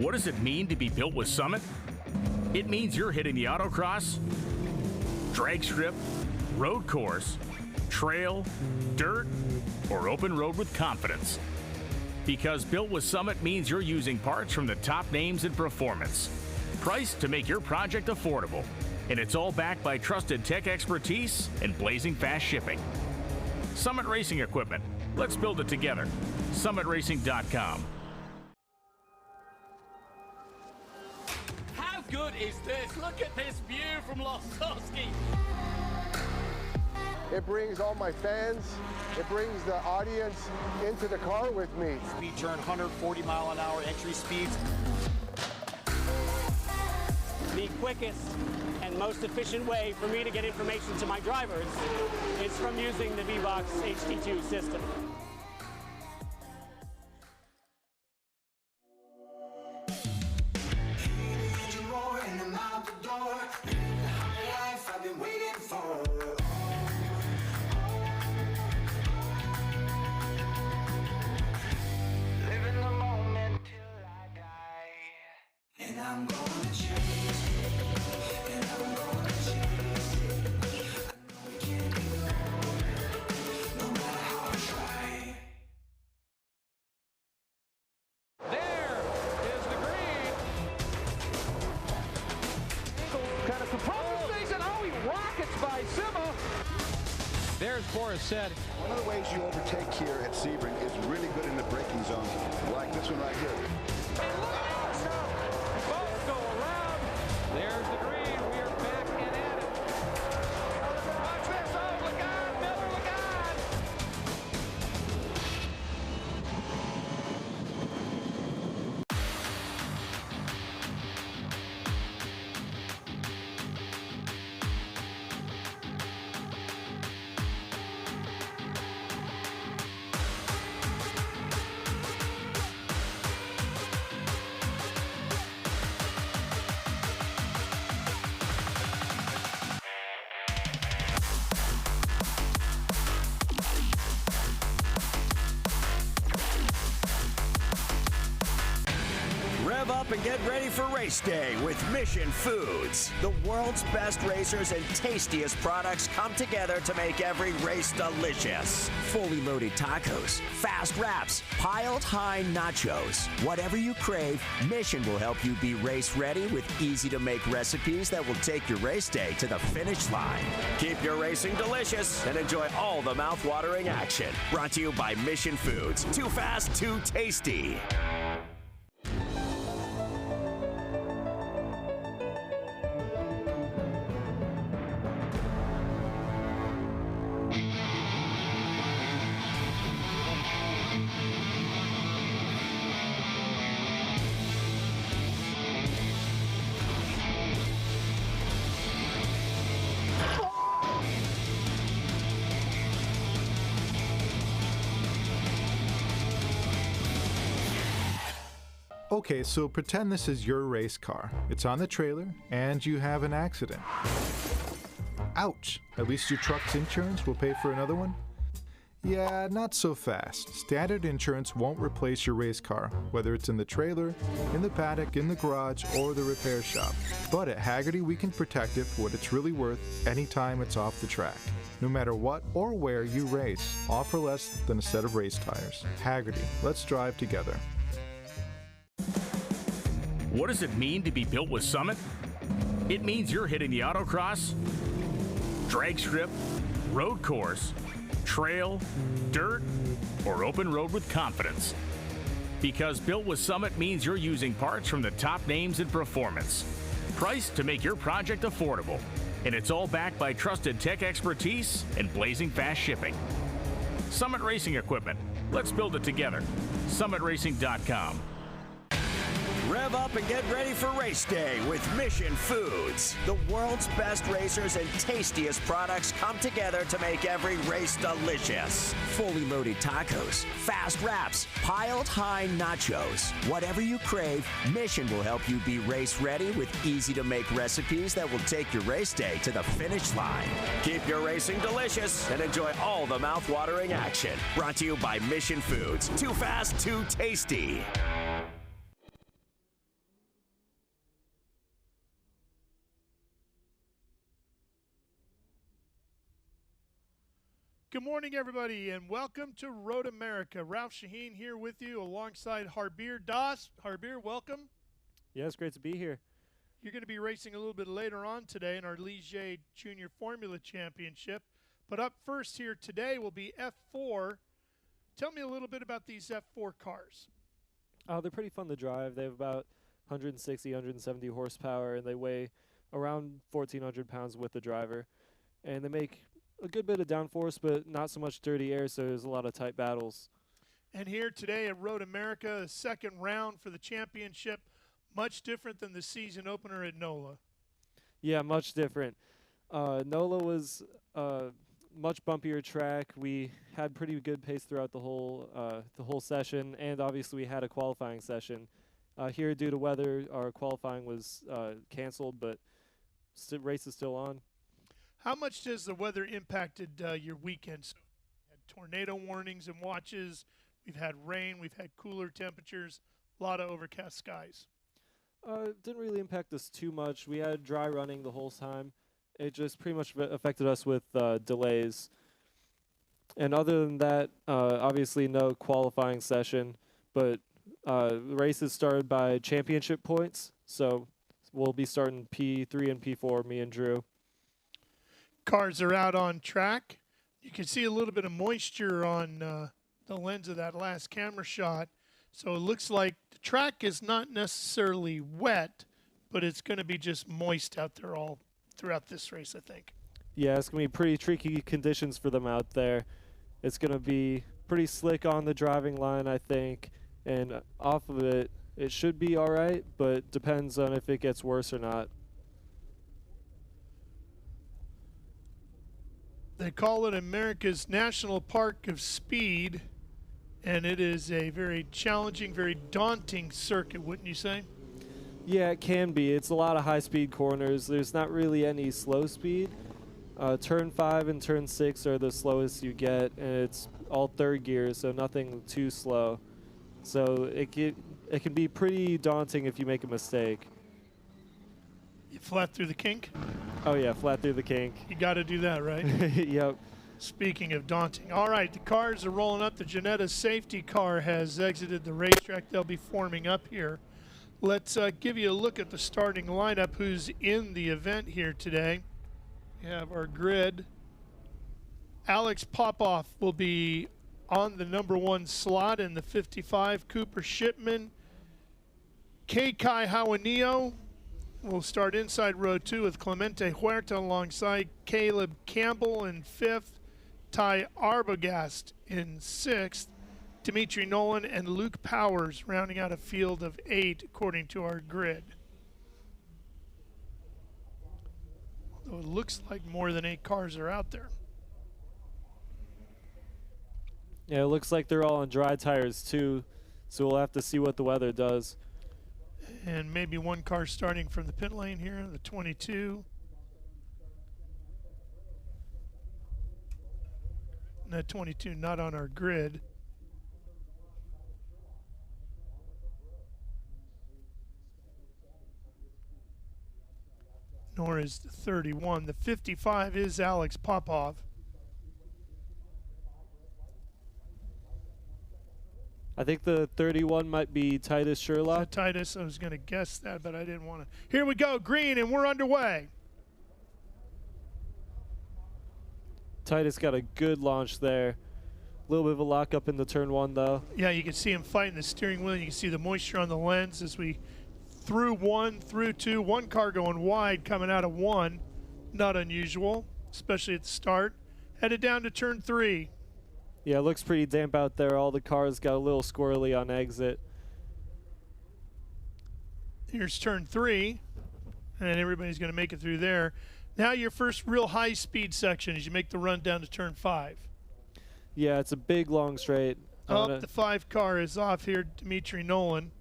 What does it mean to be built with Summit? It means you're hitting the autocross, drag strip, road course, trail, dirt, or open road with confidence. Because built with Summit means you're using parts from the top names in performance. Priced to make your project affordable. And it's all backed by trusted tech expertise and blazing fast shipping. Summit Racing Equipment. Let's build it together. SummitRacing.com. How good is this? Look at this view from Losowski. It brings all my fans, it brings the audience into the car with me. Speed turn, 140-mile-an-hour entry speeds. The quickest and most efficient way for me to get information to my drivers is from using the V-Box HD2 system. There's Boris said. One of the ways you overtake here at Sebring is really good in the braking zone, like this one right here. Both go around. There's the green. We are back and at it. Watch this. Oh, look on, Miller, look on. Rev up and get ready for race day with Mission Foods. The world's best racers and tastiest products come together to make every race delicious. Fully loaded tacos, fast wraps, piled high nachos. Whatever you crave, Mission will help you be race ready with easy to make recipes that will take your race day to the finish line. Keep your racing delicious and enjoy all the mouth-watering action. Brought to you by Mission Foods. Too fast, too tasty. Okay, so pretend this is your race car. It's on the trailer, and you have an accident. Ouch! At least your truck's insurance will pay for another one? Yeah, not so fast. Standard insurance won't replace your race car, whether it's in the trailer, in the paddock, in the garage, or the repair shop. But at Hagerty, we can protect it for what it's really worth anytime it's off the track. No matter what or where you race, all for less than a set of race tires. Hagerty, let's drive together. What does it mean to be built with Summit? It means you're hitting the autocross, drag strip, road course, trail, dirt, or open road with confidence. Because built with Summit means you're using parts from the top names in performance. Priced to make your project affordable. And it's all backed by trusted tech expertise and blazing fast shipping. Summit Racing Equipment. Let's build it together. SummitRacing.com. Rev up and get ready for race day with Mission Foods. The world's best racers and tastiest products come together to make every race delicious. Fully loaded tacos, fast wraps, piled high nachos. Whatever you crave, Mission will help you be race ready with easy to make recipes that will take your race day to the finish line. Keep your racing delicious and enjoy all the mouth-watering action. Brought to you by Mission Foods. Too fast, too tasty. Good morning, everybody, and welcome to Road America. Ralph Shaheen here with you alongside Harbir Das. Harbir, welcome. Yeah, it's great to be here. You're going to be racing a little bit later on today in our Ligier Junior Formula Championship. But up first here today will be F4. Tell me a little bit about these F4 cars. They're pretty fun to drive. They have about 160, 170 horsepower, and they weigh around 1,400 pounds with the driver. And they make a good bit of downforce, but not so much dirty air, so there's a lot of tight battles. And here today at Road America, a second round for the championship, much different than the season opener at NOLA. Yeah, much different. NOLA was a much bumpier track. We had pretty good pace throughout the whole session, and obviously we had a qualifying session. Here, due to weather, our qualifying was canceled, but race is still on. How much does the weather impacted your weekend? So we had tornado warnings and watches. We've had rain. We've had cooler temperatures. A lot of overcast skies. It didn't really impact us too much. We had dry running the whole time. It just pretty much affected us with delays. And other than that, obviously no qualifying session. But the races started by championship points. So we'll be starting P3 and P4, me and Drew. Cars are out on track. You can see a little bit of moisture on the lens of that last camera shot. So it looks like the track is not necessarily wet, but it's going to be just moist out there all throughout this race, I think. Yeah, it's going to be pretty tricky conditions for them out there. It's going to be pretty slick on the driving line, I think. And off of it, it should be all right, but depends on if it gets worse or not. They call it America's National Park of Speed, and it is a very challenging, very daunting circuit, wouldn't you say? Yeah, it can be. It's a lot of high-speed corners. There's not really any slow speed. Turn 5 and Turn 6 are the slowest you get, and it's all third gear, so nothing too slow. So it can be pretty daunting if you make a mistake. You flat through the kink? Oh, yeah, flat through the kink. You got to do that, right? Yep. Speaking of daunting. All right, the cars are rolling up. The Janetta safety car has exited the racetrack. They'll be forming up here. Let's give you a look at the starting lineup, who's in the event here today. We have our grid. Alex Popoff will be on the number 1 slot in the 55. Cooper Shipman. Kai Hawanio will start inside row 2 with Clemente Huerta alongside Caleb Campbell in 5th. Ty Arbogast in 6th. Dimitri Nolan and Luke Powers rounding out a field of 8 according to our grid. Although it looks like more than 8 cars are out there. Yeah, it looks like they're all on dry tires too, so we'll have to see what the weather does. And maybe 1 car starting from the pit lane here, the 22. And that 22 not on our grid. Nor is the 31. The 55 is Alex Popov. I think the 31 might be Titus Sherlock. Titus, I was going to guess that, but I didn't want to. Here we go, green, and we're underway. Titus got a good launch there. A little bit of a lockup in the turn 1, though. Yeah, you can see him fighting the steering wheel. You can see the moisture on the lens as we through 1, through 2. 1 car going wide coming out of 1. Not unusual, especially at the start. Headed down to turn 3. Yeah, it looks pretty damp out there. All the cars got a little squirrely on exit. Here's turn 3, and everybody's going to make it through there. Now your first real high-speed section as you make the run down to turn 5. Yeah, it's a big, long straight. Oh, the 5 car is off here, Dimitri Nolan.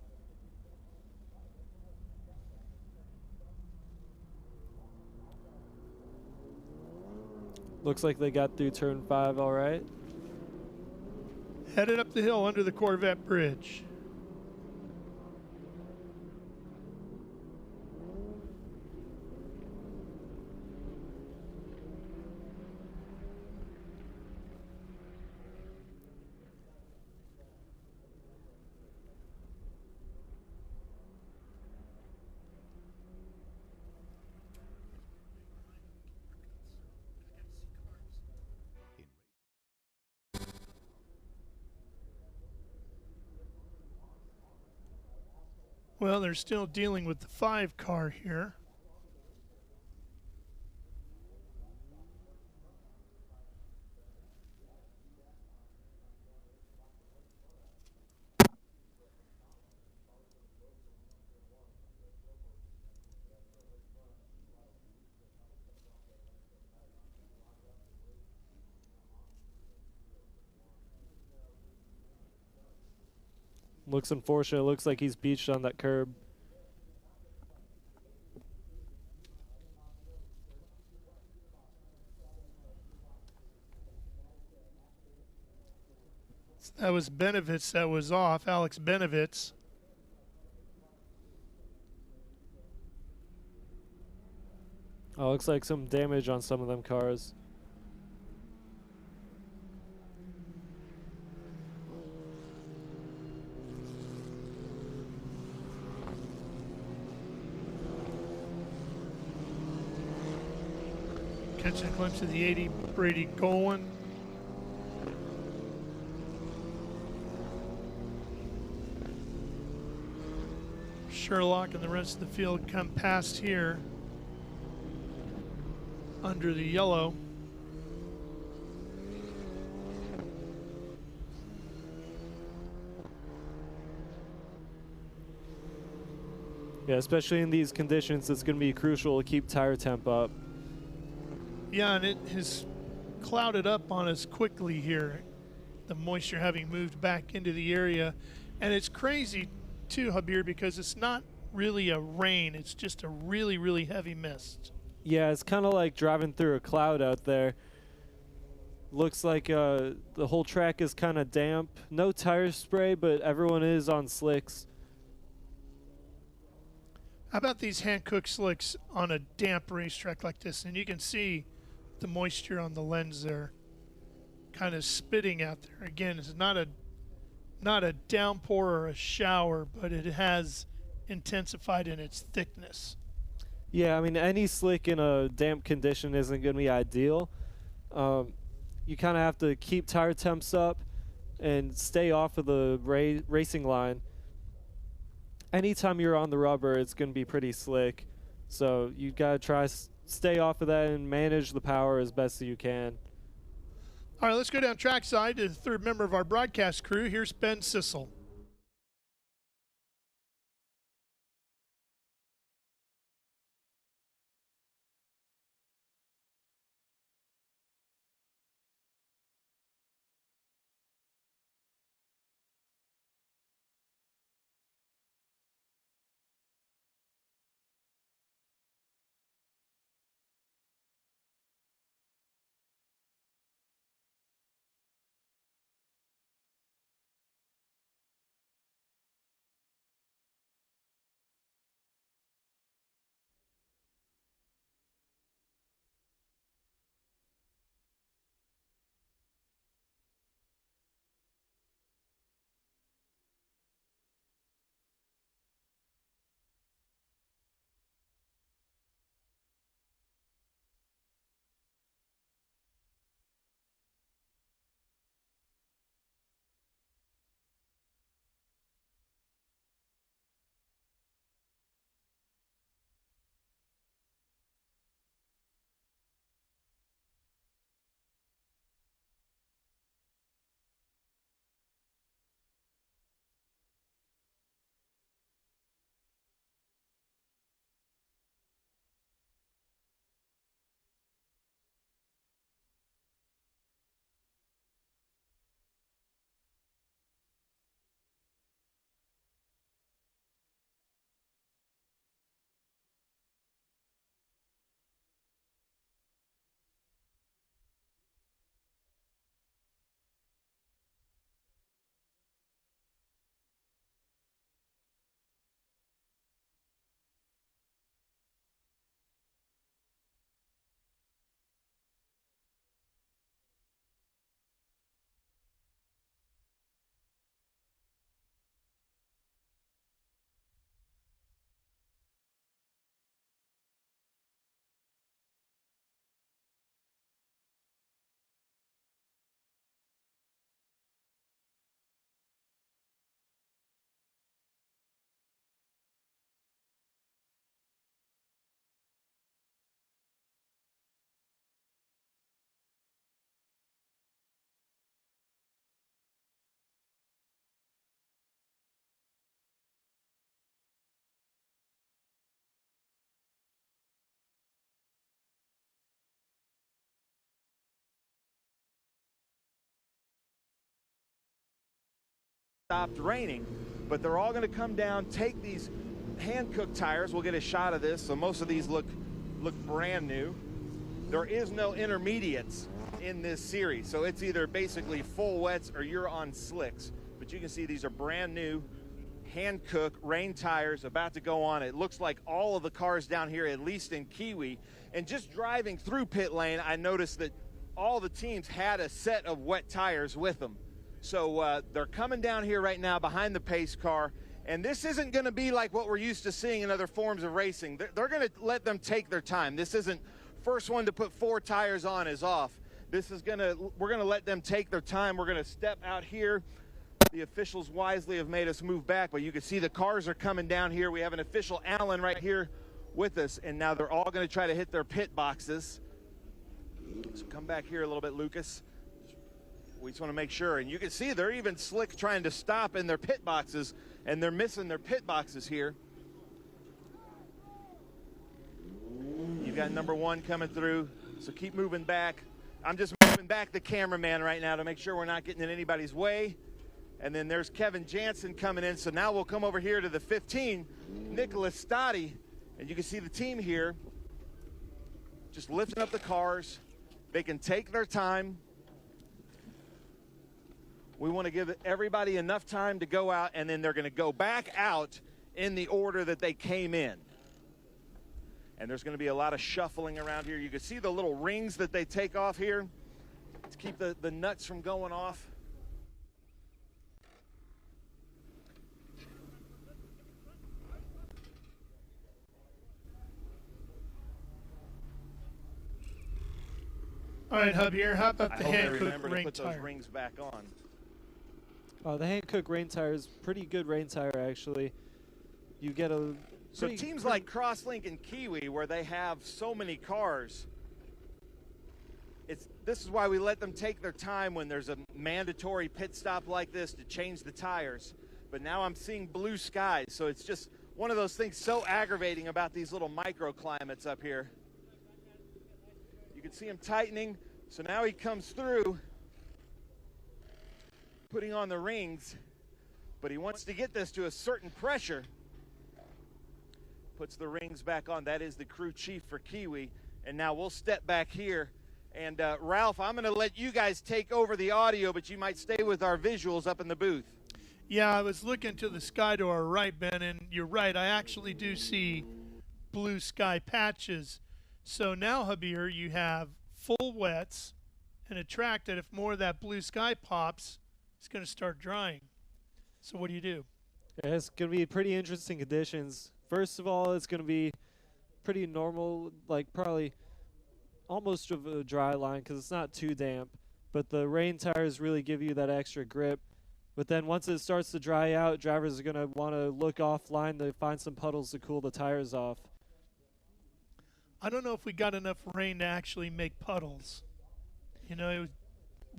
Looks like they got through turn 5 all right. Headed up the hill under the Corvette bridge. Well, they're still dealing with the 5 car here. Looks unfortunate. Looks like he's beached on that curb. That was Benavitz that was off, Alex Benavitz. Oh, looks like some damage on some of them cars. Catching a glimpse of the 80 Brady Golan. Sherlock and the rest of the field come past here under the yellow. Yeah, especially in these conditions, it's going to be crucial to keep tire temp up. Yeah, and it has clouded up on us quickly here, the moisture having moved back into the area. And it's crazy too, Habir, because it's not really a rain, it's just a really, really heavy mist. Yeah, it's kind of like driving through a cloud out there. Looks like the whole track is kind of damp. No tire spray, but everyone is on slicks. How about these hand-cooked slicks on a damp racetrack like this? And you can see the moisture on the lens there kind of spitting out there. Again, it's not a downpour or a shower, but it has intensified in its thickness. Yeah, I mean, any slick in a damp condition isn't going to be ideal. You kind of have to keep tire temps up and stay off of the racing line. Anytime you're on the rubber, it's going to be pretty slick. So you got to try stay off of that and manage the power as best as you can. All right, let's go down trackside to the third member of our broadcast crew. Here's Ben Sissel. stopped raining. But they're all going to come down, take these hand-cooked tires. We'll get a shot of this. So most of these look brand new. There is no intermediates in this series, so it's either basically full wets or you're on slicks. But you can see these are brand new hand-cooked rain tires about to go on. It looks like all of the cars down here, at least in Kiwi. And just driving through pit lane, I noticed that all the teams had a set of wet tires with them. So they're coming down here right now behind the pace car. And this isn't going to be like what we're used to seeing in other forms of racing. They're going to let them take their time. This isn't first one to put 4 tires on is off. This is we're going to let them take their time. We're going to step out here. The officials wisely have made us move back, but you can see the cars are coming down here. We have an official Allen right here with us, and now they're all going to try to hit their pit boxes. So come back here a little bit, Lucas. We just want to make sure. And you can see they're even slick trying to stop in their pit boxes, and they're missing their pit boxes here. You've got number 1 coming through, so keep moving back. I'm just moving back the cameraman right now to make sure we're not getting in anybody's way. And then there's Kevin Jansen coming in. So now we'll come over here to the 15, Nicolas Stati. And you can see the team here just lifting up the cars. They can take their time. We want to give everybody enough time to go out, and then they're going to go back out in the order that they came in. And there's going to be a lot of shuffling around here. You can see the little rings that they take off here to keep the nuts from going off. All right, Javier, how about the hand-cooked remember to rain put those tire? rings back on. The hand-cooked rain tire is pretty good rain tire, actually. You get a So teams like Crosslink and Kiwi, where they have so many cars, this is why we let them take their time when there's a mandatory pit stop like this to change the tires. But now I'm seeing blue skies, so it's just one of those things so aggravating about these little microclimates up here. You can see him tightening, so now he comes through, putting on the rings, but he wants to get this to a certain pressure. Puts the rings back on. That is the crew chief for Kiwi. And now we'll step back here. And Ralph, I'm going to let you guys take over the audio, but you might stay with our visuals up in the booth. Yeah, I was looking to the sky to our right, Ben, and you're right. I actually do see blue sky patches. So now, Javier, you have full wets and a track that if more of that blue sky pops, it's going to start drying. So what do you do? Yeah, it's going to be pretty interesting conditions. First of all, it's going to be pretty normal, like probably almost of a dry line because it's not too damp. But the rain tires really give you that extra grip. But then once it starts to dry out, drivers are going to want to look offline to find some puddles to cool the tires off. I don't know if we got enough rain to actually make puddles. You know, it was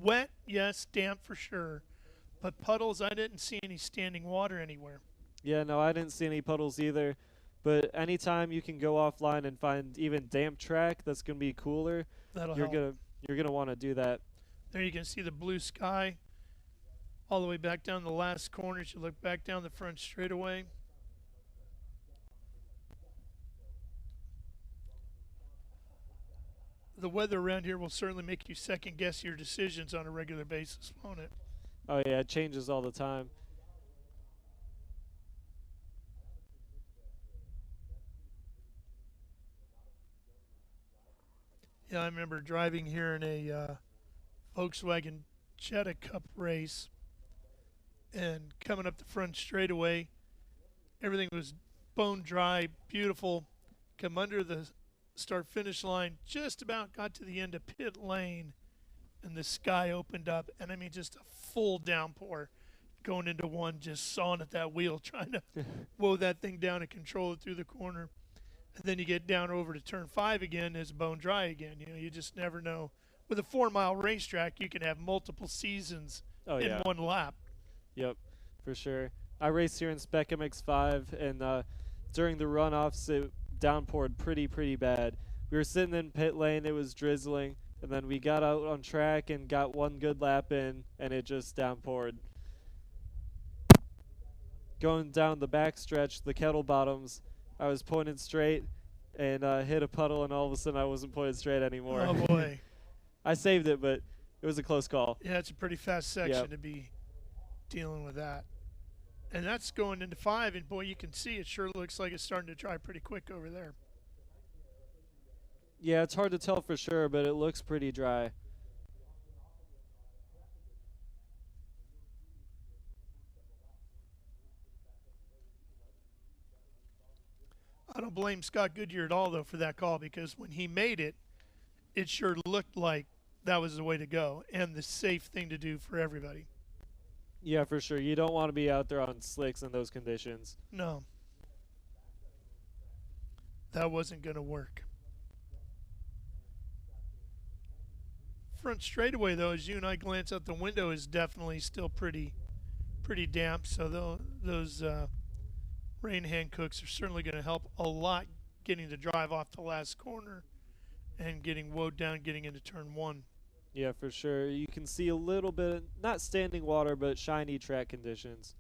wet, yes, damp for sure. But puddles, I didn't see any standing water anywhere. Yeah, no, I didn't see any puddles either. But anytime you can go offline and find even damp track that's going to be cooler, you're gonna want to do that. There you can see the blue sky all the way back down the last corner. You look back down the front straightaway. The weather around here will certainly make you second guess your decisions on a regular basis, won't it? Oh yeah, it changes all the time. Yeah, I remember driving here in a Volkswagen Jetta Cup race and coming up the front straightaway. Everything was bone dry, beautiful. Come under the start-finish line, just about got to the end of pit lane, and the sky opened up. And, I mean, just a full downpour going into one, just sawing at that wheel, trying to woe that thing down and control it through the corner. And then you get down over to turn 5 again, it's bone dry again. You know, you just never know. With a 4-mile racetrack, you can have multiple seasons in one lap. Yep, for sure. I raced here in Spec MX5, and during the runoffs, it downpoured pretty bad. We were sitting in pit lane, it was drizzling, and then we got out on track and got one good lap in, and it just downpoured. going down the back stretch, the kettle bottoms, I was pointed straight and hit a puddle, and all of a sudden I wasn't pointed straight anymore. Oh, boy. I saved it, but it was a close call. Yeah, it's a pretty fast section to be dealing with that. And that's going into 5, and boy, you can see it sure looks like it's starting to dry pretty quick over there. Yeah, it's hard to tell for sure, but it looks pretty dry. I don't blame Scott Goodyear at all, though, for that call, because when he made it, it sure looked like that was the way to go and the safe thing to do for everybody. Yeah, for sure. You don't want to be out there on slicks in those conditions. No. That wasn't going to work. Front straightaway, though, as you and I glance out the window, is definitely still pretty damp. So those rain hand cooks are certainly going to help a lot getting the drive off the last corner and getting woed down, getting into turn 1. Yeah, for sure. You can see a little bit, not standing water, but shiny track conditions.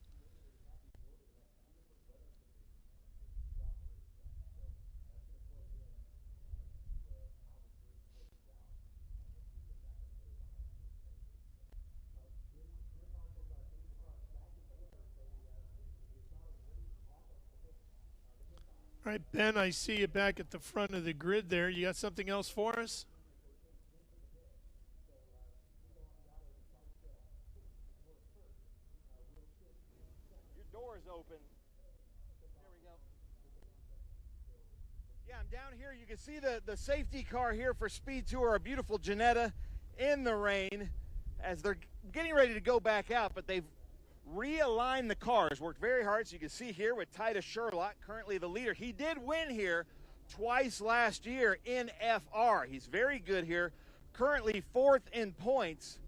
All right, Ben, I see you back at the front of the grid there. You got something else for us? Your door is open. There we go. Yeah, I'm down here. You can see the safety car here for SpeedTour, our beautiful Janetta, in the rain as they're getting ready to go back out, but they've realigned the cars, worked very hard. So you can see here with Titus Sherlock, currently the leader. He did win here twice last year in FR. He's very good here, currently 4th in points,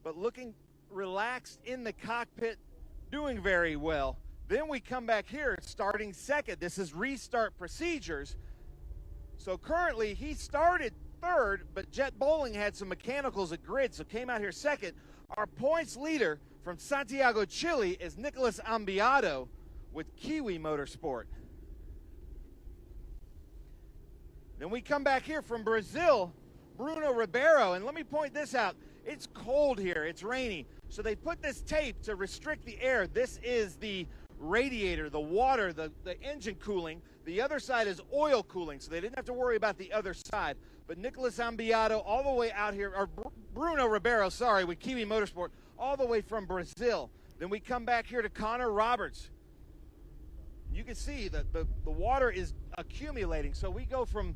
but looking relaxed in the cockpit, doing very well. Then we come back here, starting 2nd. This is restart procedures. So currently he started 3rd, but Jett Bowling had some mechanicals at grid, so came out here 2nd. Our points leader from Santiago, Chile is Nicolas Ambiado with Kiwi Motorsport. Then we come back here from Brazil, Bruno Ribeiro, and let me point this out. It's cold here, it's rainy, so they put this tape to restrict the air. This is the radiator, the water, the engine cooling. The other side is oil cooling, so they didn't have to worry about the other side. But Nicolas Ambiado all the way out here, or Bruno Ribeiro, sorry, with Kiwi Motorsport, all the way from Brazil. Then we come back here to Connor Roberts. You can see that the water is accumulating. So we go from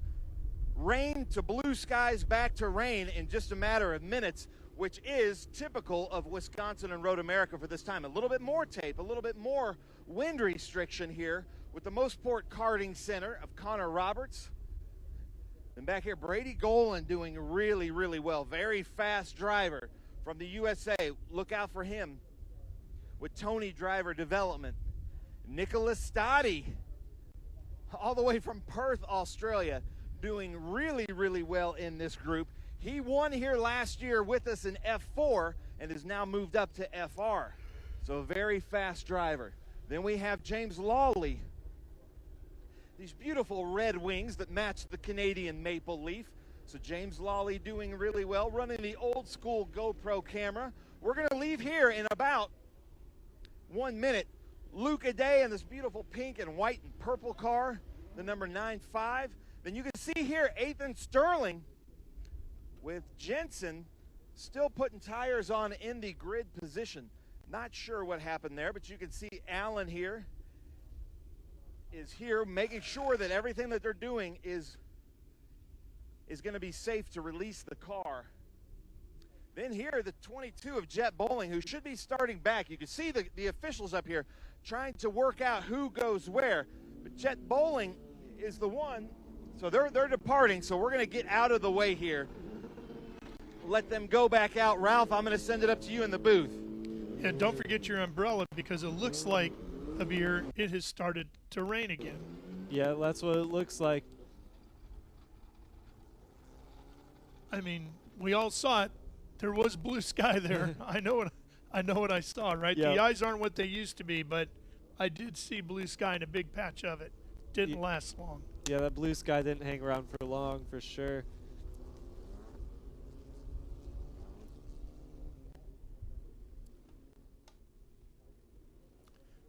rain to blue skies back to rain in just a matter of minutes, which is typical of Wisconsin and Road America for this time. A little bit more tape, a little bit more wind restriction here with the Motorsport Karting Center of Connor Roberts. And back here, Brady Golan doing really, really well. Very fast driver from the USA. Look out for him with Tony Driver Development. Nicolas Stati, all the way from Perth, Australia, doing really, really well in this group. He won here last year with us in F4 and has now moved up to FR. So a very fast driver. Then we have James Lawley. These beautiful red wings that match the Canadian maple leaf. So James Lawley doing really well, running the old school GoPro camera. We're going to leave here in about 1 minute. Luke Aday in this beautiful pink and white and purple car, the number 9.5. Then you can see here Ethan Sterling with Jensen still putting tires on in the grid position. Not sure what happened there, but you can see Alan here is here making sure that everything that they're doing is going to be safe to release the car. Then here, the 22 of Jett Bowling, who should be starting back. You can see the officials up here trying to work out who goes where. But Jett Bowling is the one, so they're departing, so we're going to get out of the way here. Let them go back out. Ralph, I'm going to send it up to you in the booth. And don't forget your umbrella, because it looks like, Abir, it has started to rain again. Yeah, that's what it looks like. I mean, we all saw it. There was blue sky there. I know I know what I saw, right? Yep. The eyes aren't what they used to be, but I did see blue sky and a big patch of it. Didn't last long. Yeah, that blue sky didn't hang around for long, for sure.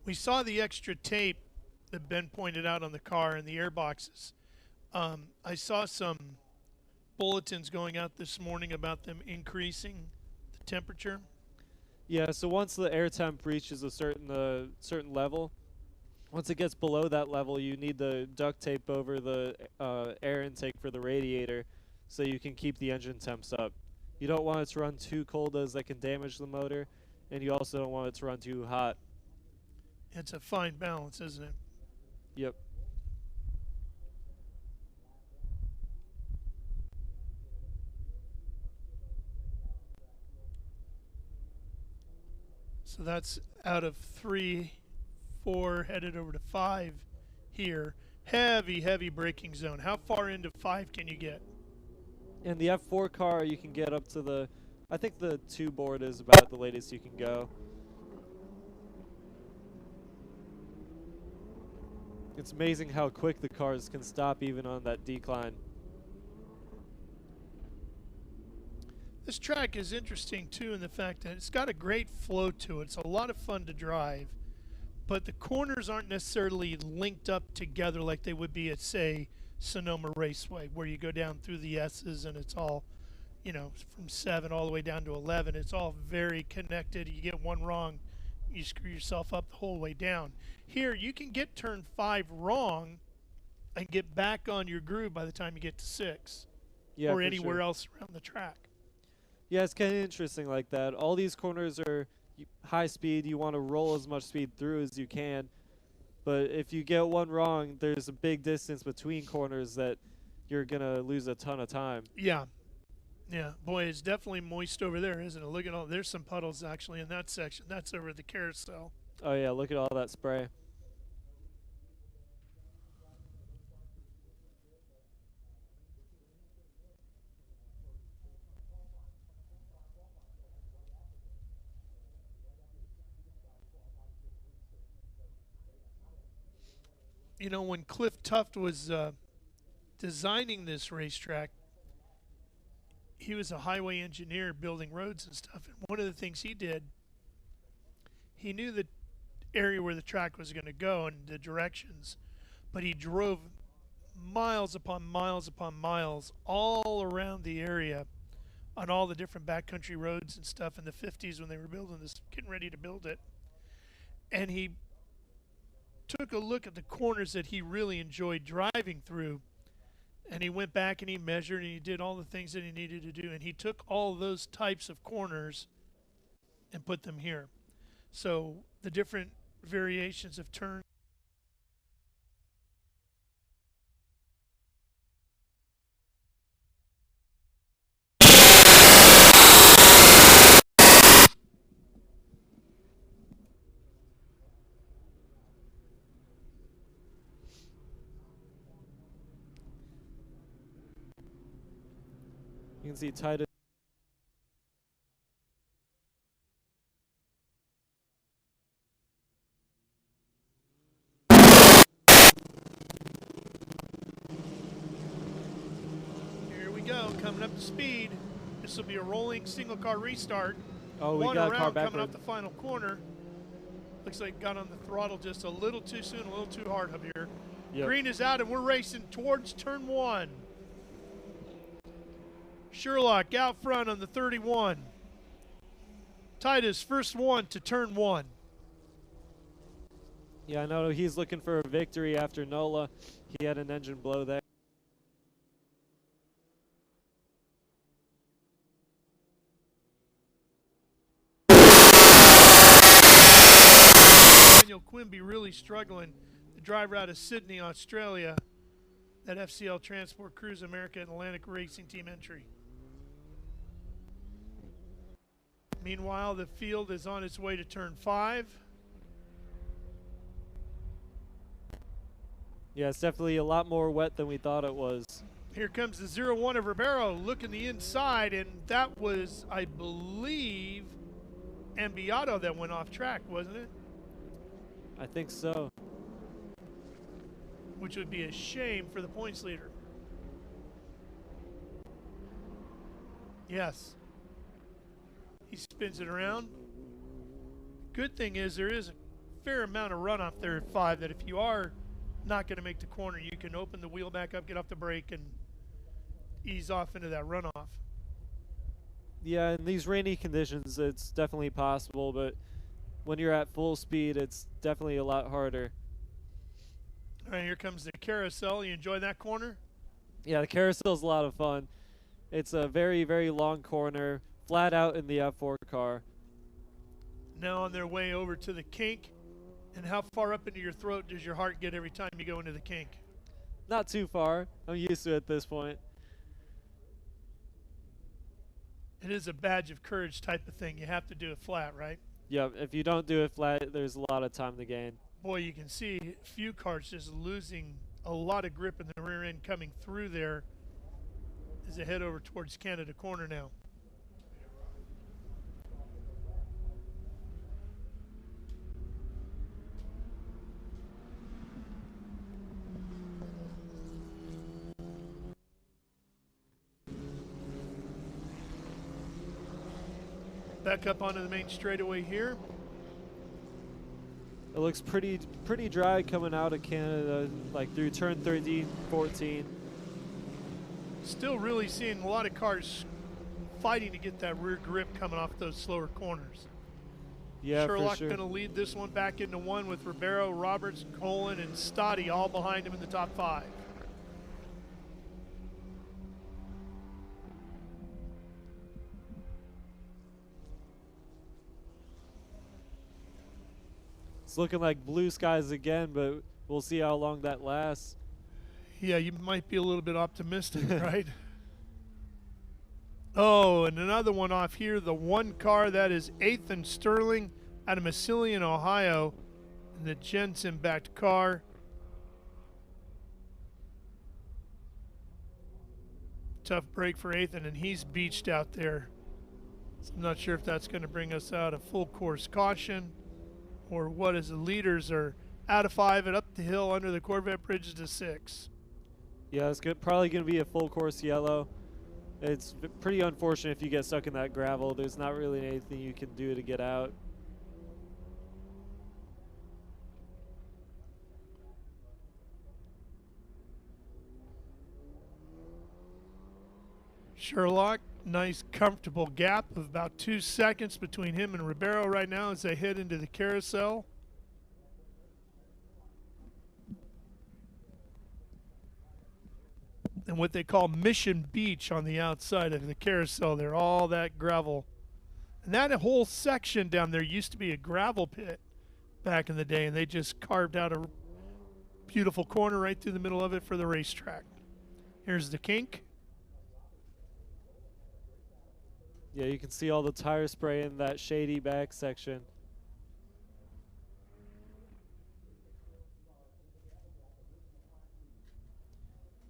We saw the extra tape that Ben pointed out on the car and the air boxes. I saw some bulletins going out this morning about them increasing the temperature. Yeah, so once the air temp reaches a certain level, once it gets below that level, you need the duct tape over the air intake for the radiator so you can keep the engine temps up. You don't want it to run too cold as that can damage the motor, and you also don't want it to run too hot. It's a fine balance, isn't it? Yep. So that's out of 3, 4, headed over to 5 here. Heavy braking zone. How far into 5 can you get? In the F4 car, you can get up to the, I think the 2 board is about the latest you can go. It's amazing how quick the cars can stop even on that decline. This track is interesting too in the fact that it's got a great flow to it. It's a lot of fun to drive, but the corners aren't necessarily linked up together like they would be at, say, Sonoma Raceway, where you go down through the S's and it's all, you know, from 7 all the way down to 11. It's all very connected. You get one wrong, you screw yourself up the whole way down. Here, you can get turn 5 wrong and get back on your groove by the time you get to 6, Yeah, or for anywhere sure. else around the track. Yeah, it's kind of interesting like that. All these corners are high speed. You want to roll as much speed through as you can. But if you get one wrong, there's a big distance between corners that you're going to lose a ton of time. Yeah. Yeah. Boy, it's definitely moist over there, isn't it? Look at all, there's some puddles actually in that section. That's over the carousel. Oh, yeah, look at all that spray. You know, when Cliff Tuft was designing this racetrack, he was a highway engineer building roads and stuff. And one of the things he did, he knew the area where the track was going to go and the directions, but he drove miles upon miles upon miles all around the area on all the different backcountry roads and stuff in the 50s when they were building this, getting ready to build it. And he took a look at the corners that he really enjoyed driving through, and he went back and he measured and he did all the things that he needed to do, and he took all those types of corners and put them here. So the different variations of turns. You can see Titus. Here we go, coming up to speed. This will be a rolling single car restart. Oh, we One got a around car coming backward. up the final corner. Looks like got on the throttle just a little too soon, a little too hard up here. Yep. Green is out and we're racing towards turn 1. Sherlock out front on the 31. Titus first one to turn 1. Yeah, I know he's looking for a victory after NOLA. He had an engine blow there. Daniel Quimby really struggling. The driver out of Sydney, Australia. That FCL Transport Cruise America Atlantic Racing Team entry. Meanwhile, the field is on its way to turn 5. Yeah, it's definitely a lot more wet than we thought it was. Here comes the 0-1 of Ribeiro looking the inside, and that was, I believe, Ambiato that went off track, wasn't it? I think so. Which would be a shame for the points leader. Yes. He spins it around. Good thing is there is a fair amount of runoff there at 5 that if you are not going to make the corner, you can open the wheel back up, get off the brake, and ease off into that runoff. Yeah, in these rainy conditions, it's definitely possible, but when you're at full speed, it's definitely a lot harder. All right, here comes the carousel. You enjoy that corner? Yeah, the carousel's a lot of fun. It's a very, very long corner, flat out in the F4 car. Now on their way over to the kink. And how far up into your throat does your heart get every time you go into the kink? Not too far. I'm used to it at this point. It is a badge of courage type of thing. You have to do it flat, right? Yeah, if you don't do it flat, there's a lot of time to gain. Boy, you can see a few cars just losing a lot of grip in the rear end coming through there as they head over towards Canada Corner now. Back up onto the main straightaway here. It looks pretty dry coming out of Canada, like through turn 13, 14. Still really seeing a lot of cars fighting to get that rear grip coming off those slower corners. Yeah, Sherlock for sure. going to lead this one back into one with Ribeiro, Roberts, Colin, and Stati all behind him in the top 5. It's looking like blue skies again, but we'll see how long that lasts. Yeah, you might be a little bit optimistic, right? Oh, and another one off here. The one car that is Ethan Sterling out of Massillon, Ohio, in the Jensen-backed car. Tough break for Ethan, and he's beached out there. So I'm not sure if that's going to bring us out a full course caution or what, as the leaders are out of 5 and up the hill under the Corvette bridge to 6. Yeah, it's probably going to be a full course yellow. It's pretty unfortunate if you get stuck in that gravel. There's not really anything you can do to get out. Sherlock, nice comfortable gap of about 2 seconds between him and Ribeiro right now as they head into the carousel. And what they call Mission Beach on the outside of the carousel there, all that gravel. And that whole section down there used to be a gravel pit back in the day, and they just carved out a beautiful corner right through the middle of it for the racetrack. Here's the kink. Yeah, you can see all the tire spray in that shady back section.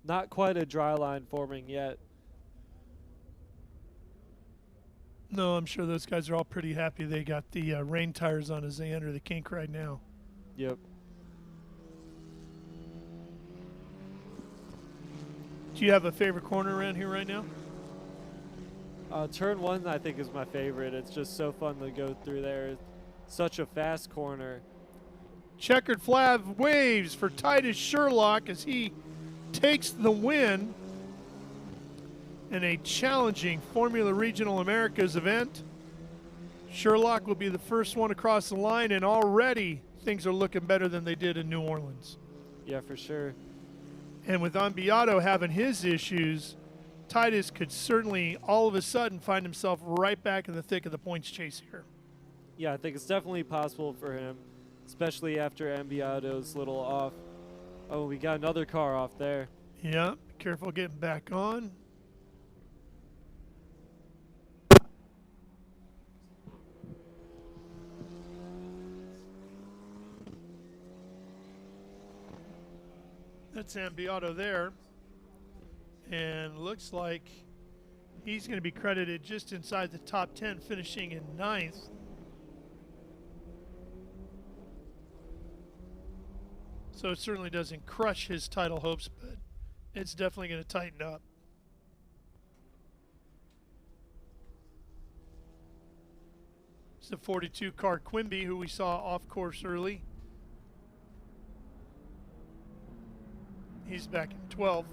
Not quite a dry line forming yet. No, I'm sure those guys are all pretty happy they got the rain tires on as they enter the kink right now. Yep. Do you have a favorite corner around here right now? Turn 1, I think, is my favorite. It's just so fun to go through there. It's such a fast corner. Checkered flag waves for Titus Sherlock as he takes the win in a challenging Formula Regional Americas event. Sherlock will be the first one across the line, and already things are looking better than they did in New Orleans. Yeah, for sure. And with Ambiato having his issues, Titus could certainly all of a sudden find himself right back in the thick of the points chase here. Yeah, I think it's definitely possible for him, especially after Ambiato's little off. Oh, we got another car off there. Yeah, be careful getting back on. That's Ambiato there. And looks like he's going to be credited just inside the top 10, finishing in 9th. So it certainly doesn't crush his title hopes, but it's definitely going to tighten up. It's the 42 car Quimby, who we saw off course early. He's back in 12th.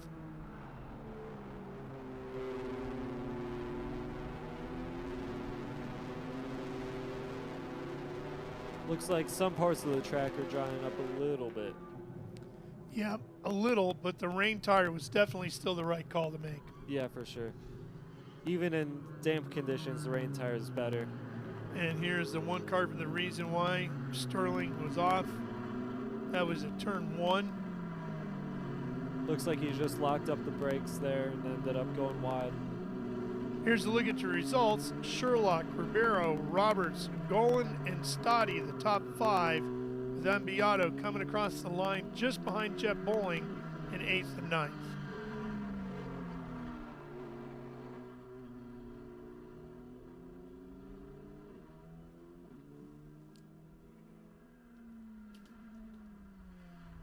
Looks like some parts of the track are drying up a little bit. Yeah, a little, but the rain tire was definitely still the right call to make. Yeah, for sure. Even in damp conditions, the rain tire is better. And here's the one car for the reason why Sterling was off. That was at turn 1. Looks like he just locked up the brakes there and ended up going wide. Here's a look at your results. Sherlock, Ribeiro, Roberts, Golan, and Stati, the top 5, with Ambiato coming across the line just behind Jett Bowling in 8th and 9th.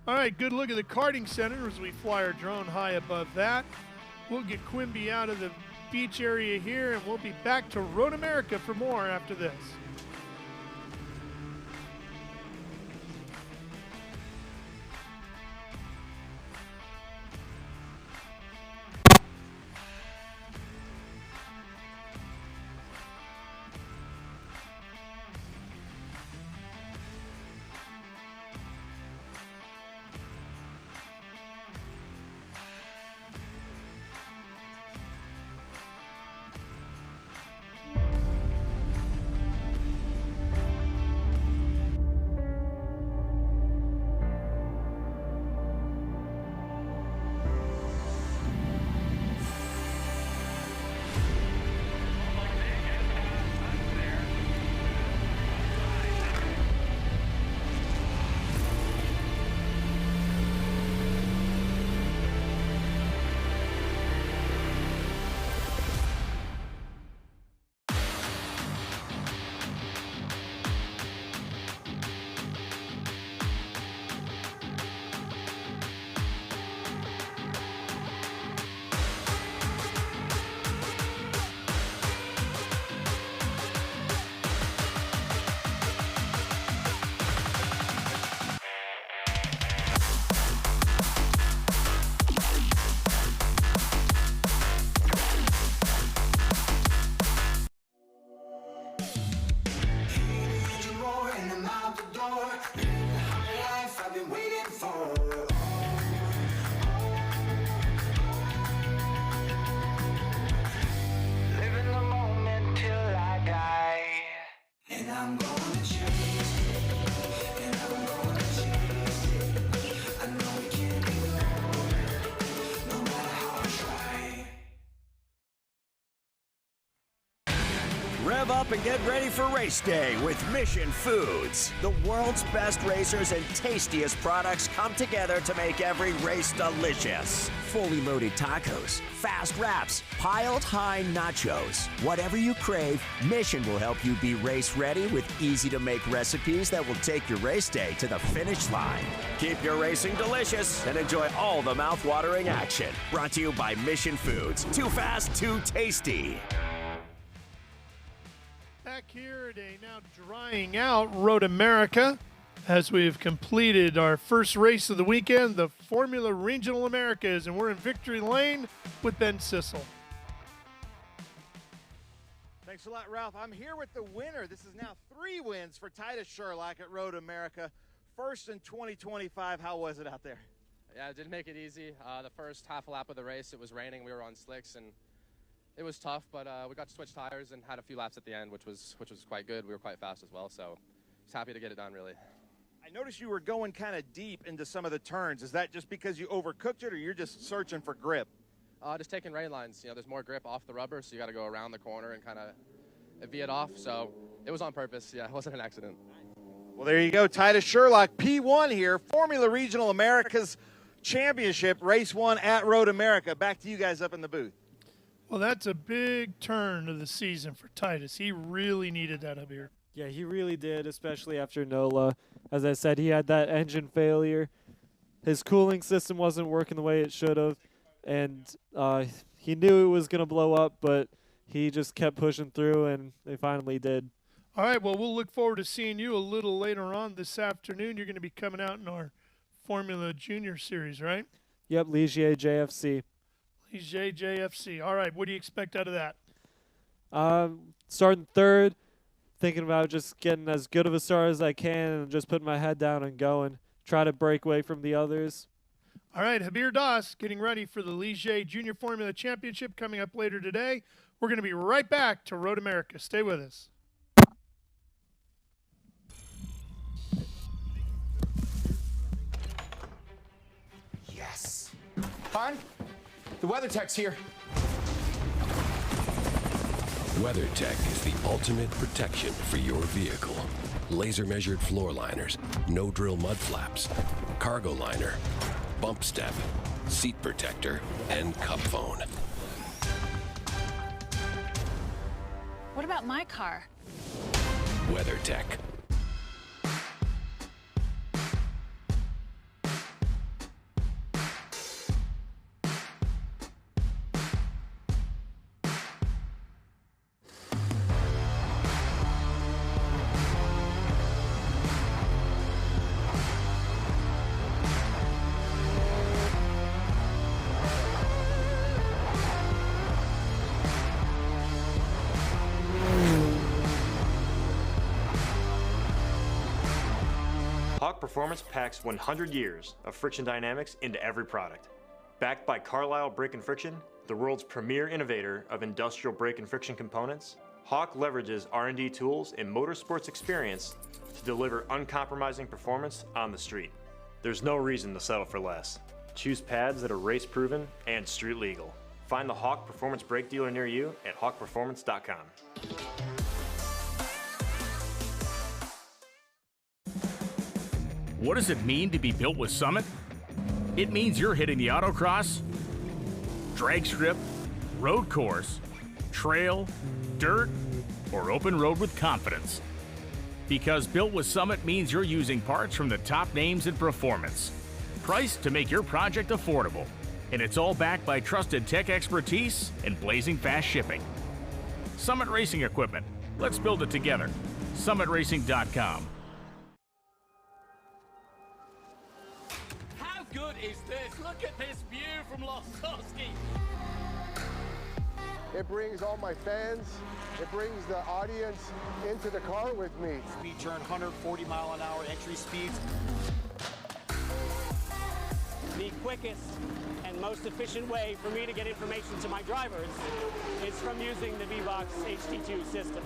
All right, good look at the karting center as we fly our drone high above that. We'll get Quimby out of the beach area here, and we'll be back to Road America for more after this. Rev up and get ready for race day with Mission Foods. The world's best racers and tastiest products come together to make every race delicious. Fully loaded tacos, fast wraps, piled high nachos. Whatever you crave, Mission will help you be race ready with easy to make recipes that will take your race day to the finish line. Keep your racing delicious and enjoy all the mouth-watering action. Brought to you by Mission Foods. Too fast, too tasty. Back here at a now drying out Road America as we have completed our first race of the weekend, the Formula Regional Americas, and we're in victory lane with Ben Sissel. Thanks a lot, Ralph. I'm here with the winner. This is now 3 wins for Titus Sherlock at Road America. First in 2025. How was it out there? Yeah, it didn't make it easy. The first half a lap of the race, it was raining. We were on slicks, and it was tough, but we got to switch tires and had a few laps at the end, which was quite good. We were quite fast as well, so just happy to get it done, really. I noticed you were going kind of deep into some of the turns. Is that just because you overcooked it, or you're just searching for grip? Just taking rain lines. You know, there's more grip off the rubber, so you got to go around the corner and kind of V it off. So it was on purpose. Yeah, it wasn't an accident. Well, there you go. Titus Sherlock, P1 here, Formula Regional Americas Championship, Race 1 at Road America. Back to you guys up in the booth. Well, that's a big turn of the season for Titus. He really needed that up here. Yeah, he really did, especially after NOLA. As I said, he had that engine failure, his cooling system wasn't working the way it should have, and he knew it was going to blow up, but he just kept pushing through, and they finally did. All right, well, we'll look forward to seeing you a little later on this afternoon. You're going to be coming out in our Formula Junior Series, right? Yep, Ligier JFC. Ligier JFC. All right, what do you expect out of that? Starting third, thinking about just getting as good of a start as I can and just putting my head down and going. Try to break away from the others. All right, Habir Das getting ready for the Ligier Junior Formula Championship coming up later today. We're going to be right back to Road America. Stay with us. Yes. Hon, the weather tech's here. WeatherTech is the ultimate protection for your vehicle. Laser measured floor liners, no drill mud flaps, cargo liner, bump step, seat protector, and cup phone. What about my car? WeatherTech. Hawk Performance packs 100 years of friction dynamics into every product. Backed by Carlisle Brake and Friction, the world's premier innovator of industrial brake and friction components, Hawk leverages R&D tools and motorsports experience to deliver uncompromising performance on the street. There's no reason to settle for less. Choose pads that are race-proven and street-legal. Find the Hawk Performance brake dealer near you at hawkperformance.com. What does it mean to be built with Summit? It means you're hitting the autocross, drag strip, road course, trail, dirt, or open road with confidence. Because built with Summit means you're using parts from the top names in performance, priced to make your project affordable. And it's all backed by trusted tech expertise and blazing fast shipping. Summit Racing Equipment. Let's build it together. SummitRacing.com. How good is this? Look at this view from Losowski. It brings all my fans, it brings the audience into the car with me. Speed turn 140-mile-an-hour entry speeds. The quickest and most efficient way for me to get information to my drivers is from using the V-Box HT2 system.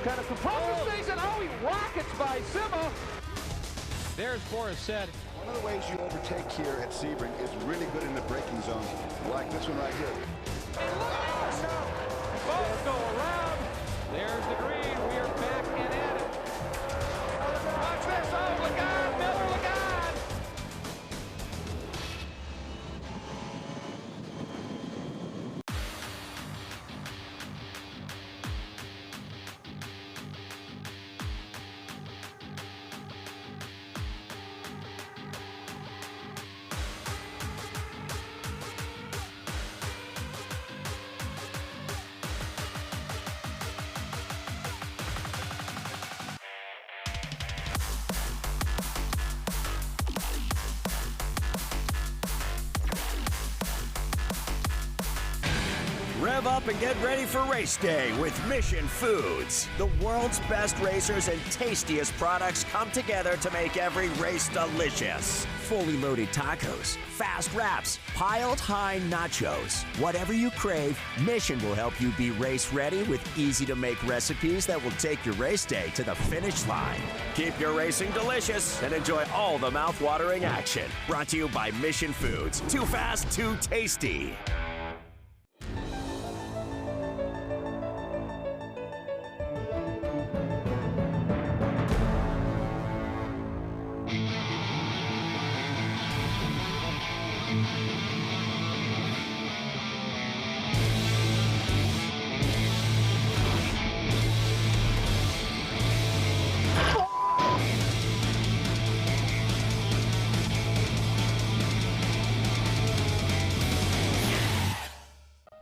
Kind of compresses things, and how he rockets by Sima. There's Boris said. One of the ways you overtake here at Sebring is really good in the braking zone, like this one right here. Both go around. There's the green. We are back and at it. Watch this. Oh, look on, Miller, look on. Rev up and get ready for race day with Mission Foods. The world's best racers and tastiest products come together to make every race delicious. Fully loaded tacos, fast wraps, piled high nachos. Whatever you crave, Mission will help you be race ready with easy-to-make recipes that will take your race day to the finish line. Keep your racing delicious and enjoy all the mouth-watering action. Brought to you by Mission Foods. Too fast, too tasty.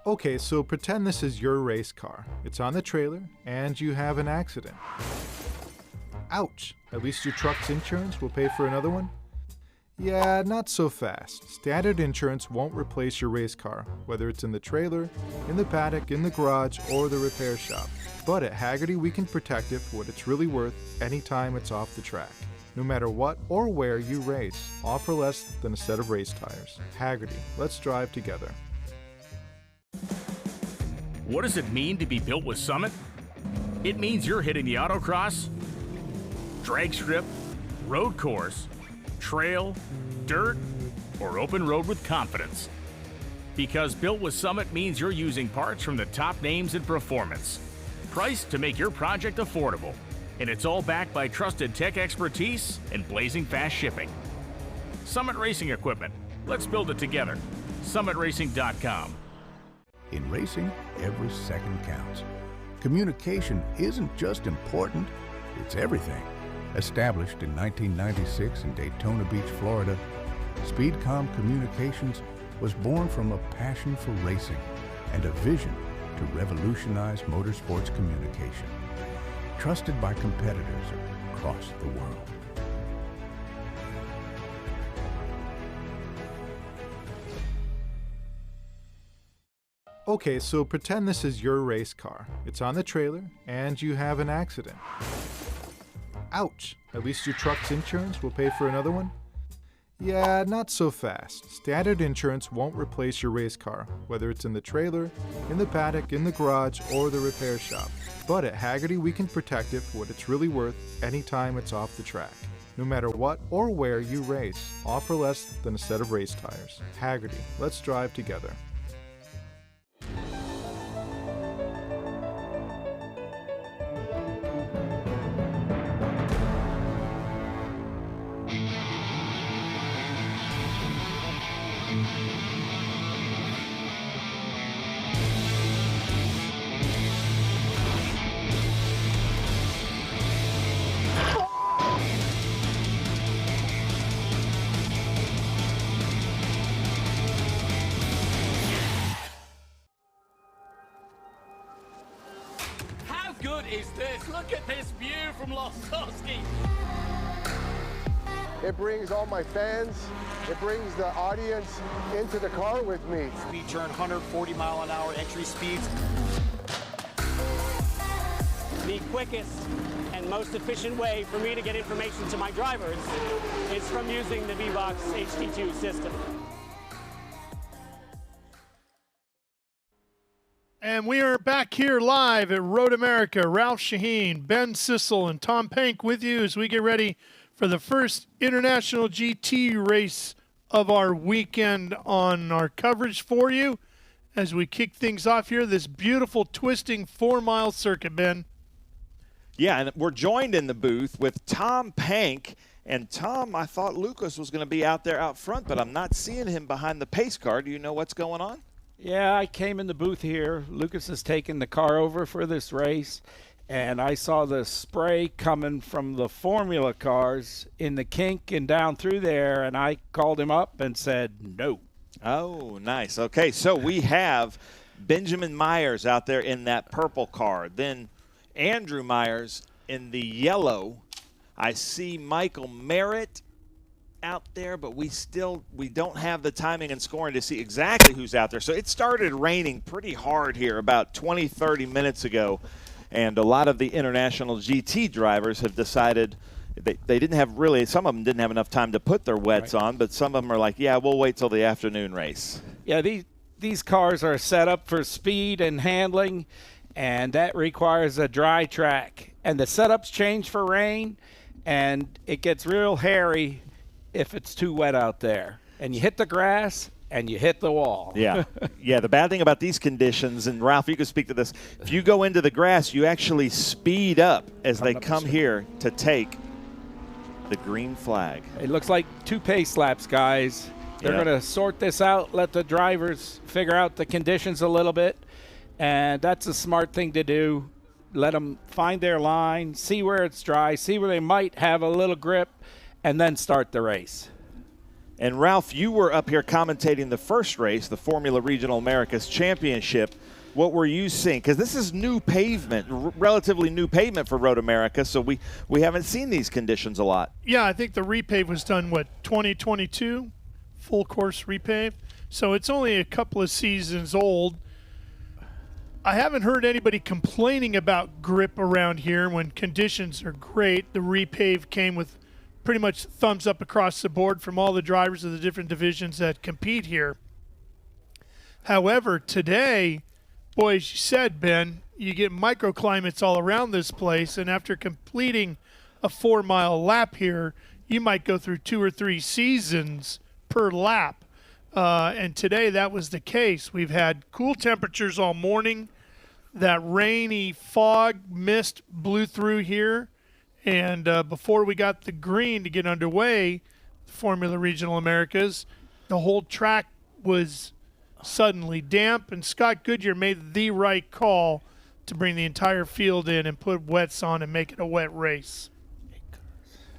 Okay, so pretend this is your race car. It's on the trailer, and you have an accident. Ouch! At least your truck's insurance will pay for another one? Yeah, not so fast. Standard insurance won't replace your race car, whether it's in the trailer, in the paddock, in the garage, or the repair shop. But at Hagerty, we can protect it for what it's really worth anytime it's off the track. No matter what or where you race, offer less than a set of race tires. Hagerty, let's drive together. What does it mean to be built with Summit? It means you're hitting the autocross, drag strip, road course, trail, dirt, or open road with confidence. Because built with Summit means you're using parts from the top names in performance, priced to make your project affordable, and it's all backed by trusted tech expertise and blazing fast shipping. Summit Racing Equipment. Let's build it together. SummitRacing.com. In racing, every second counts. Communication isn't just important, it's everything. Established in 1996 in Daytona Beach, Florida, SpeedCom Communications was born from a passion for racing and a vision to revolutionize motorsports communication. Trusted by competitors across the world. Okay, so pretend this is your race car. It's on the trailer, and you have an accident. Ouch! At least your truck's insurance will pay for another one? Yeah, not so fast. Standard insurance won't replace your race car, whether it's in the trailer, in the paddock, in the garage, or the repair shop. But at Hagerty, we can protect it for what it's really worth anytime it's off the track. No matter what or where you race, offer less than a set of race tires. Hagerty, let's drive together. How good is this? Look at this view from Losowski. It brings all my fans, it brings the audience into the car with me. We turn 140 mile an hour entry speeds. The quickest and most efficient way for me to get information to my drivers is from using the V-Box HD2 system. And we are back here live at Road America. Ralph Shaheen, Ben Sissel, and Tom Pank with you as we get ready for the first International GT race of our weekend on our coverage for you. As we kick things off here, this beautiful twisting 4-mile circuit, Ben. Yeah, and we're joined in the booth with Tom Pank. And Tom, I thought Lucas was going to be out there out front, but I'm not seeing him behind the pace car. Do you know what's going on? Yeah, I came in the booth here. Lucas has taken the car over for this race, and I saw the spray coming from the Formula cars in the kink and down through there, and I called him up and said no. Oh, nice. Okay, so we have Benjamin Myers out there in that purple car. Then Andrew Myers in the yellow. I see Michael Merritt out there, but we don't have the timing and scoring to see exactly who's out there. So it started raining pretty hard here about 20-30 minutes ago, and a lot of the international GT drivers have decided they didn't have really, some of them didn't have enough time to put their wets on, but some of them are like, yeah, we'll wait till the afternoon race. Yeah, these cars are set up for speed and handling, and that requires a dry track. And the setups change for rain, and it gets real hairy if it's too wet out there. And you hit the grass, and you hit the wall. Yeah. Yeah, the bad thing about these conditions, and Ralph, you can speak to this, if you go into the grass, you actually speed up as they come here to take the green flag. It looks like 2 pace laps, guys. They're going to sort this out, let the drivers figure out the conditions a little bit, and that's a smart thing to do. Let them find their line, see where it's dry, see where they might have a little grip, and then start the race. And Ralph, you were up here commentating the first race, the Formula Regional Americas Championship. What were you seeing? Because this is new pavement, relatively new pavement for Road America, so we haven't seen these conditions a lot. Yeah, I think the repave was done, 2022? Full course repave. So it's only a couple of seasons old. I haven't heard anybody complaining about grip around here when conditions are great. The repave came with pretty much thumbs up across the board from all the drivers of the different divisions that compete here. However, today, boy, as you said, Ben, you get microclimates all around this place, and after completing a 4-mile lap here, you might go through 2 or 3 seasons per lap. And today that was the case. We've had cool temperatures all morning. That rainy fog mist blew through here. And before we got the green to get underway, Formula Regional Americas, the whole track was suddenly damp. And Scott Goodyear made the right call to bring the entire field in and put wets on and make it a wet race.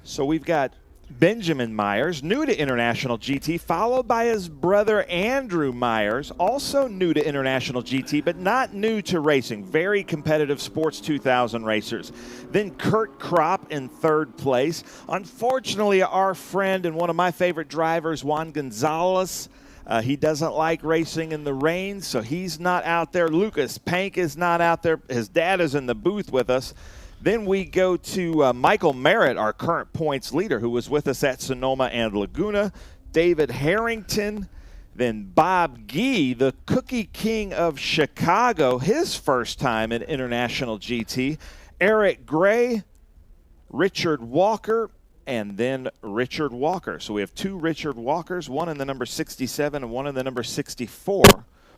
So we've got Benjamin Myers, new to International GT, followed by his brother Andrew Myers, also new to International GT, but not new to racing. Very competitive Sports 2000 racers. Then Kurt Kropp in 3rd place. Unfortunately, our friend and one of my favorite drivers, Juan Gonzalez, he doesn't like racing in the rain, so he's not out there. Lucas Pank is not out there. His dad is in the booth with us. Then we go to Michael Merritt, our current points leader, who was with us at Sonoma and Laguna. David Harrington. Then Bob Gee, the Cookie King of Chicago, his first time in International GT. Eric Gray, Richard Walker, and then Richard Walker. So we have 2 Richard Walkers, one in the number 67 and one in the number 64.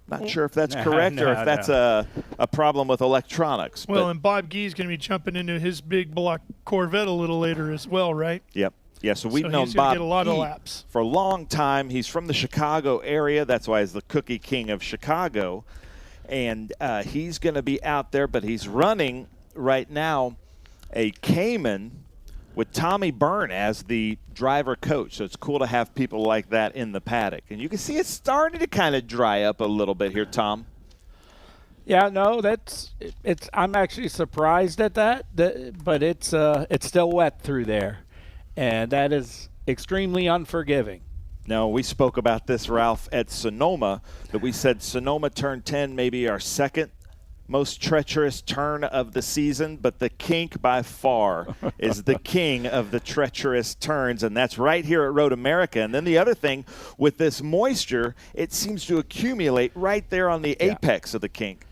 Not sure if that's correct or if that's a problem with electronics. Well, and Bob Gee's going to be jumping into his big block Corvette a little later as well, right? Yep. Yeah, so we've known Bob get a lot of laps for a long time. He's from the Chicago area. That's why he's the Cookie King of Chicago. And he's going to be out there, but he's running right now a Cayman with Tommy Byrne as the driver coach. So it's cool to have people like that in the paddock. And you can see it's starting to kind of dry up a little bit here, Tom. Yeah, no, I'm actually surprised at that, but it's still wet through there, and that is extremely unforgiving. No, we spoke about this, Ralph, at Sonoma, that we said Sonoma turn 10 maybe our second most treacherous turn of the season, but the kink by far is the king of the treacherous turns, and that's right here at Road America. And then the other thing, with this moisture, it seems to accumulate right there on the apex of the kink.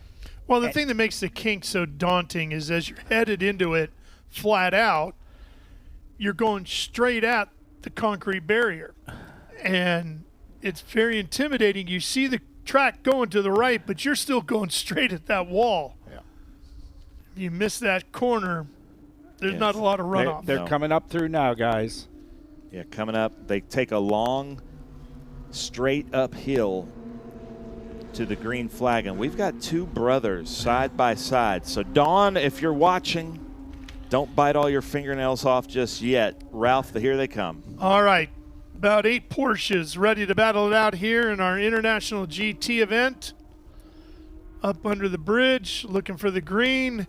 Well, the thing that makes the kink so daunting is as you're headed into it flat out, you're going straight at the concrete barrier. And it's very intimidating. You see the track going to the right, but you're still going straight at that wall. Yeah. You miss that corner, there's not a lot of runoff. They're coming up through now, guys. Yeah, coming up. They take a long, straight uphill to the green flag, and we've got 2 brothers side by side. So, Dawn, if you're watching, don't bite all your fingernails off just yet. Ralph, here they come. All right. About 8 Porsches ready to battle it out here in our International GT event. Up under the bridge, looking for the green.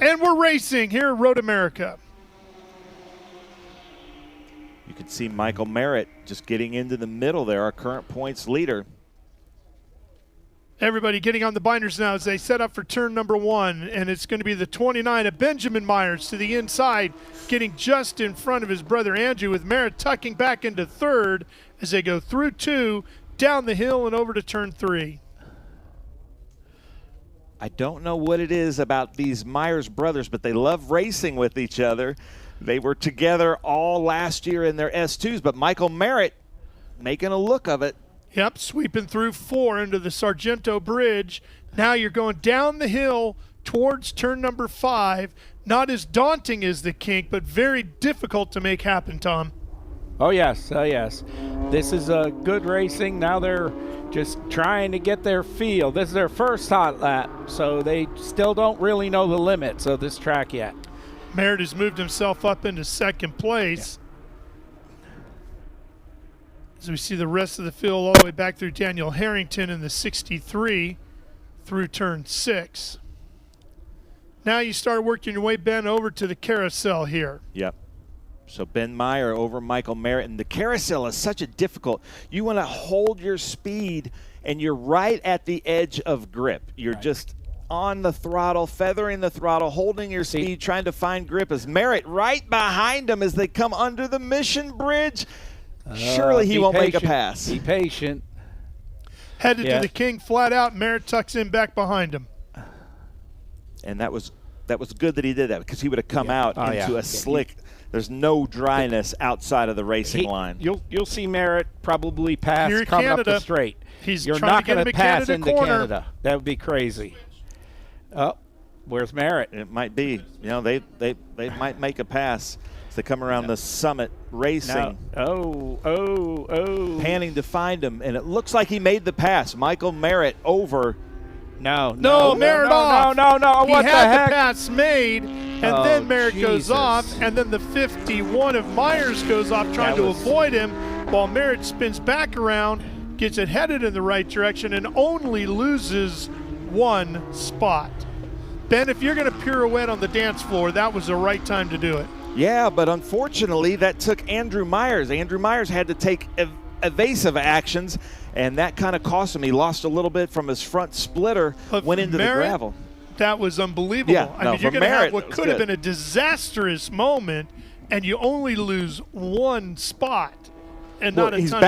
And we're racing here at Road America. You can see Michael Merritt just getting into the middle there, our current points leader. Everybody getting on the binders now as they set up for turn number 1, and it's going to be the 29 of Benjamin Myers to the inside, getting just in front of his brother Andrew, with Merritt tucking back into third as they go through 2, down the hill and over to turn 3. I don't know what it is about these Myers brothers, but they love racing with each other. They were together all last year in their S2s, but Michael Merritt making a look of it. Yep, sweeping through 4 into the Sargento Bridge. Now you're going down the hill towards turn number 5. Not as daunting as the kink, but very difficult to make happen, Tom. Oh, yes. Oh, yes. This is a good racing. Now they're just trying to get their feel. This is their first hot lap, so they still don't really know the limits of this track yet. Merritt has moved himself up into second place. Yeah. As we see the rest of the field all the way back through Daniel Harrington in the 63 through turn 6. Now you start working your way, Ben, over to the carousel here. Yep. So Ben Meyer over Michael Merritt. And the carousel is such a difficult. You want to hold your speed, and you're right at the edge of grip. You're just on the throttle, feathering the throttle, holding your speed, trying to find grip. As Merritt right behind him as they come under the Mission Bridge. Surely he won't make a pass. Be patient. Headed to the king flat out. Merritt tucks in back behind him. And that was good that he did that, because he would have come out into a slick. There's no dryness outside of the racing line. You'll see Merritt probably pass Here coming Canada. up the straight. You're not going to pass Canada into corner. Canada. That would be crazy. Oh, where's Merritt? It might be. You know, they might make a pass. They come around the summit racing. No. Panning to find him, and it looks like he made the pass. Michael Merritt over. No, Merritt off. No. What he had the heck? the pass made, and then Merritt goes off, and then the 51 of Myers goes off trying to avoid him, while Merritt spins back around, gets it headed in the right direction, and only loses 1 spot. Ben, if you're going to pirouette on the dance floor, that was the right time to do it. Yeah, but unfortunately that took Andrew Myers. Andrew Myers had to take evasive actions, and that kind of cost him. He lost a little bit from his front splitter, went into Merritt, the gravel. That was unbelievable. Yeah, I mean, you're going to have what could have been a disastrous moment, and you only lose 1 spot and not a ton of time.